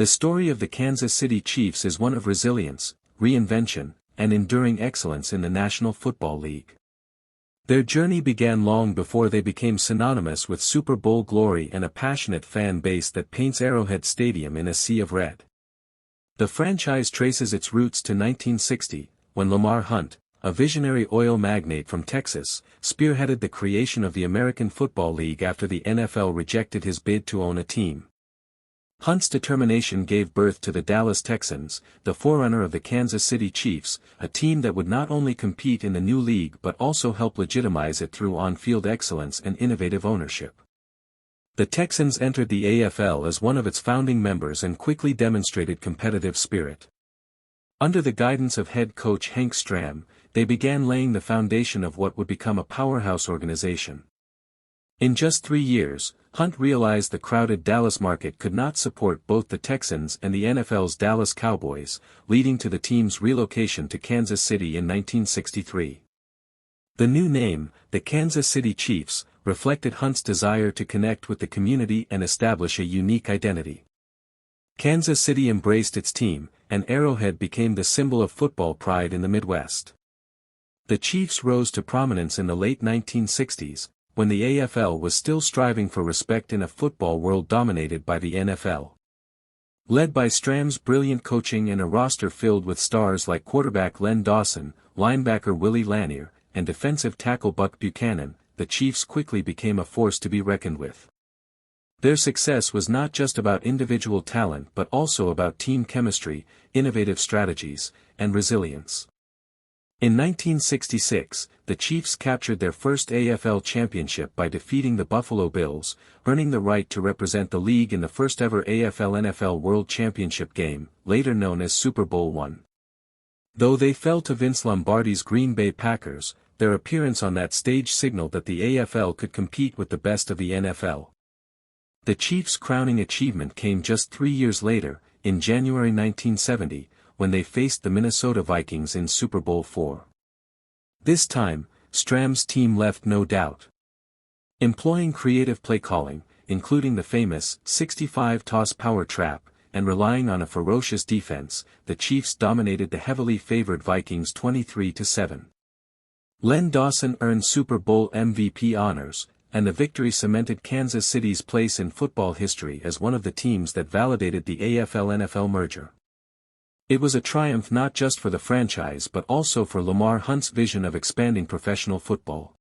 The story of the Kansas City Chiefs is one of resilience, reinvention, and enduring excellence in the National Football League. Their journey began long before they became synonymous with Super Bowl glory and a passionate fan base that paints Arrowhead Stadium in a sea of red. The franchise traces its roots to 1960, when Lamar Hunt, a visionary oil magnate from Texas, spearheaded the creation of the American Football League after the NFL rejected his bid to own a team. Hunt's determination gave birth to the Dallas Texans, the forerunner of the Kansas City Chiefs, a team that would not only compete in the new league but also help legitimize it through on-field excellence and innovative ownership. The Texans entered the AFL as one of its founding members and quickly demonstrated competitive spirit. Under the guidance of head coach Hank Stram, they began laying the foundation of what would become a powerhouse organization. In just 3 years, Hunt realized the crowded Dallas market could not support both the Texans and the NFL's Dallas Cowboys, leading to the team's relocation to Kansas City in 1963. The new name, the Kansas City Chiefs, reflected Hunt's desire to connect with the community and establish a unique identity. Kansas City embraced its team, and Arrowhead became the symbol of football pride in the Midwest. The Chiefs rose to prominence in the late 1960s, when the AFL was still striving for respect in a football world dominated by the NFL. Led by Stram's brilliant coaching and a roster filled with stars like quarterback Len Dawson, linebacker Willie Lanier, and defensive tackle Buck Buchanan, the Chiefs quickly became a force to be reckoned with. Their success was not just about individual talent but also about team chemistry, innovative strategies, and resilience. In 1966, the Chiefs captured their first AFL championship by defeating the Buffalo Bills, earning the right to represent the league in the first-ever AFL-NFL World Championship game, later known as Super Bowl LIV. Though they fell to Vince Lombardi's Green Bay Packers, their appearance on that stage signaled that the AFL could compete with the best of the NFL. The Chiefs' crowning achievement came just 3 years later, in January 1970, when they faced the Minnesota Vikings in Super Bowl IV. This time, Stram's team left no doubt. Employing creative play calling, including the famous 65-toss power trap, and relying on a ferocious defense, the Chiefs dominated the heavily favored Vikings 23-7. Len Dawson earned Super Bowl MVP honors, and the victory cemented Kansas City's place in football history as one of the teams that validated the AFL-NFL merger. It was a triumph not just for the franchise but also for Lamar Hunt's vision of expanding professional football.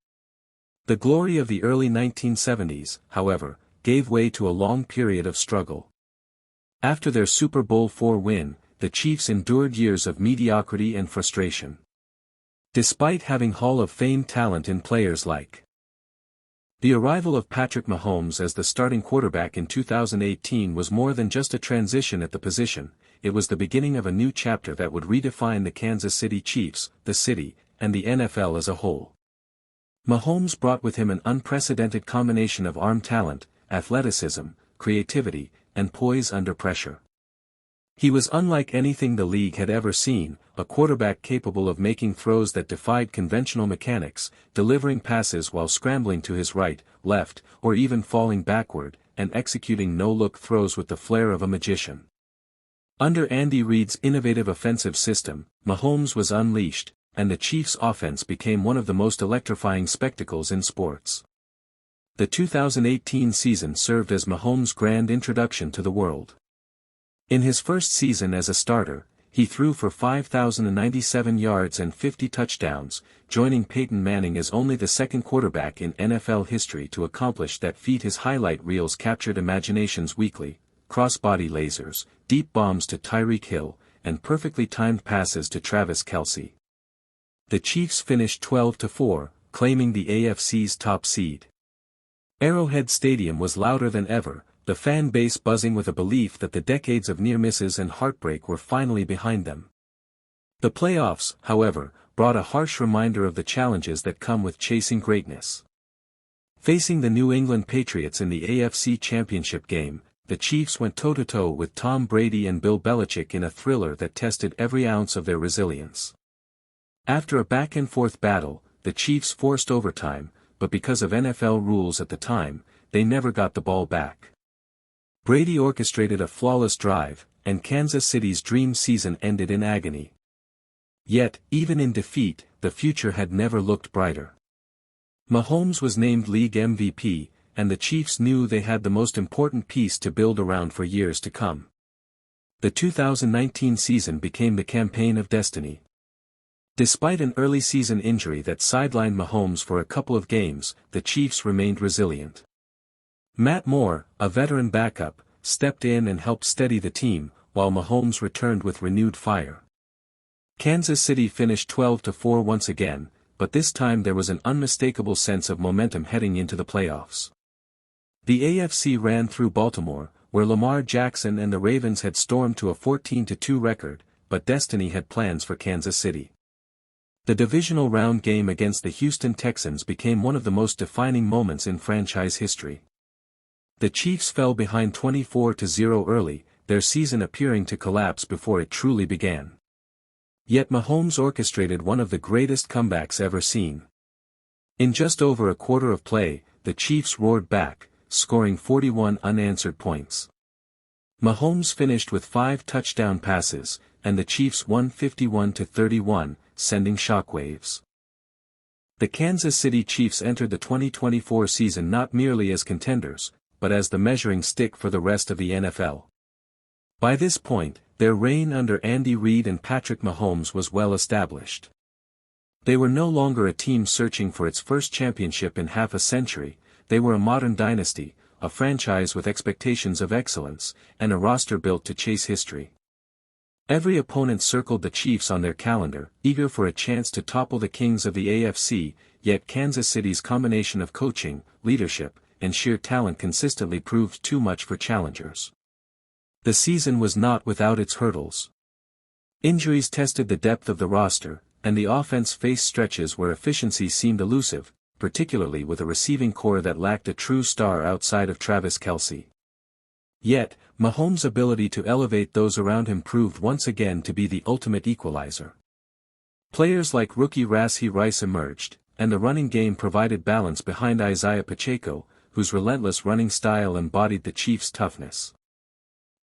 The glory of the early 1970s, however, gave way to a long period of struggle. After their Super Bowl IV win, the Chiefs endured years of mediocrity and frustration. Despite having Hall of Fame talent in players like the arrival of Patrick Mahomes as the starting quarterback in 2018 was more than just a transition at the position, it was the beginning of a new chapter that would redefine the Kansas City Chiefs, the city, and the NFL as a whole. Mahomes brought with him an unprecedented combination of arm talent, athleticism, creativity, and poise under pressure. He was unlike anything the league had ever seen, a quarterback capable of making throws that defied conventional mechanics, delivering passes while scrambling to his right, left, or even falling backward, and executing no-look throws with the flair of a magician. Under Andy Reid's innovative offensive system, Mahomes was unleashed, and the Chiefs' offense became one of the most electrifying spectacles in sports. The 2018 season served as Mahomes' grand introduction to the world. In his first season as a starter, he threw for 5,097 yards and 50 touchdowns, joining Peyton Manning as only the second quarterback in NFL history to accomplish that feat. His highlight reels captured imaginations weekly, cross-body lasers, deep bombs to Tyreek Hill, and perfectly timed passes to Travis Kelce. The Chiefs finished 12-4, claiming the AFC's top seed. Arrowhead Stadium was louder than ever, the fan base buzzing with a belief that the decades of near misses and heartbreak were finally behind them. The playoffs, however, brought a harsh reminder of the challenges that come with chasing greatness. Facing the New England Patriots in the AFC Championship game, the Chiefs went toe-to-toe with Tom Brady and Bill Belichick in a thriller that tested every ounce of their resilience. After a back-and-forth battle, the Chiefs forced overtime, but because of NFL rules at the time, they never got the ball back. Brady orchestrated a flawless drive, and Kansas City's dream season ended in agony. Yet, even in defeat, the future had never looked brighter. Mahomes was named league MVP, and the Chiefs knew they had the most important piece to build around for years to come. The 2019 season became the campaign of destiny. Despite an early season injury that sidelined Mahomes for a couple of games, the Chiefs remained resilient. Matt Moore, a veteran backup, stepped in and helped steady the team, while Mahomes returned with renewed fire. Kansas City finished 12-4 once again, but this time there was an unmistakable sense of momentum heading into the playoffs. The AFC ran through Baltimore, where Lamar Jackson and the Ravens had stormed to a 14-2 record, but destiny had plans for Kansas City. The divisional round game against the Houston Texans became one of the most defining moments in franchise history. The Chiefs fell behind 24-0 early, their season appearing to collapse before it truly began. Yet Mahomes orchestrated one of the greatest comebacks ever seen. In just over a quarter of play, the Chiefs roared back, scoring 41 unanswered points. Mahomes finished with 5 touchdown passes, and the Chiefs won 51-31, sending shockwaves. The Kansas City Chiefs entered the 2024 season not merely as contenders, but as the measuring stick for the rest of the NFL. By this point, their reign under Andy Reid and Patrick Mahomes was well established. They were no longer a team searching for its first championship in half a century, they were a modern dynasty, a franchise with expectations of excellence, and a roster built to chase history. Every opponent circled the Chiefs on their calendar, eager for a chance to topple the kings of the AFC, yet Kansas City's combination of coaching, leadership, and sheer talent consistently proved too much for challengers. The season was not without its hurdles. Injuries tested the depth of the roster, and the offense faced stretches where efficiency seemed elusive, particularly with a receiving core that lacked a true star outside of Travis Kelce. Yet, Mahomes' ability to elevate those around him proved once again to be the ultimate equalizer. Players like rookie Rashee Rice emerged, and the running game provided balance behind Isaiah Pacheco, whose relentless running style embodied the Chiefs' toughness.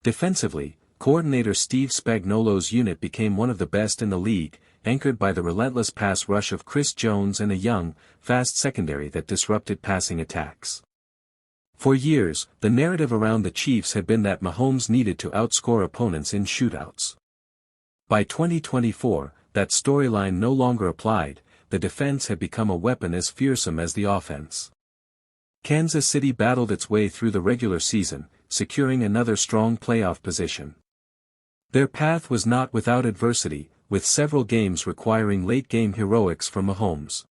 Defensively, coordinator Steve Spagnuolo's unit became one of the best in the league, anchored by the relentless pass rush of Chris Jones and a young, fast secondary that disrupted passing attacks. For years, the narrative around the Chiefs had been that Mahomes needed to outscore opponents in shootouts. By 2024, that storyline no longer applied, the defense had become a weapon as fearsome as the offense. Kansas City battled its way through the regular season, securing another strong playoff position. Their path was not without adversity, with several games requiring late-game heroics from Mahomes.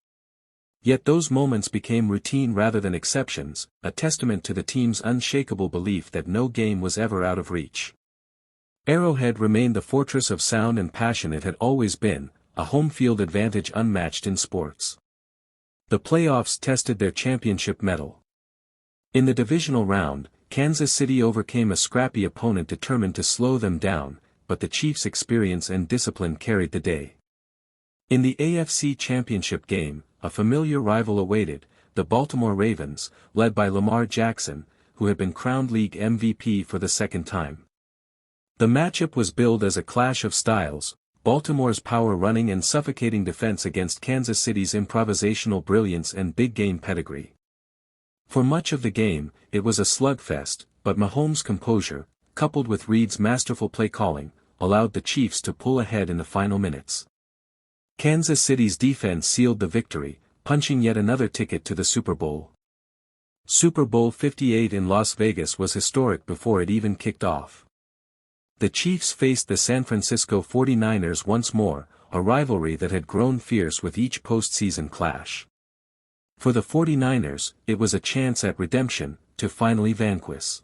Yet those moments became routine rather than exceptions, a testament to the team's unshakable belief that no game was ever out of reach. Arrowhead remained the fortress of sound and passion it had always been, a home field advantage unmatched in sports. The playoffs tested their championship mettle. In the divisional round, Kansas City overcame a scrappy opponent determined to slow them down, but the Chiefs' experience and discipline carried the day. In the AFC Championship game, a familiar rival awaited, the Baltimore Ravens, led by Lamar Jackson, who had been crowned league MVP for the second time. The matchup was billed as a clash of styles, Baltimore's power running and suffocating defense against Kansas City's improvisational brilliance and big-game pedigree. For much of the game, it was a slugfest, but Mahomes' composure, coupled with Reid's masterful play calling, allowed the Chiefs to pull ahead in the final minutes. Kansas City's defense sealed the victory, punching yet another ticket to the Super Bowl. Super Bowl 58 in Las Vegas was historic before it even kicked off. The Chiefs faced the San Francisco 49ers once more, a rivalry that had grown fierce with each postseason clash. For the 49ers, it was a chance at redemption, to finally vanquish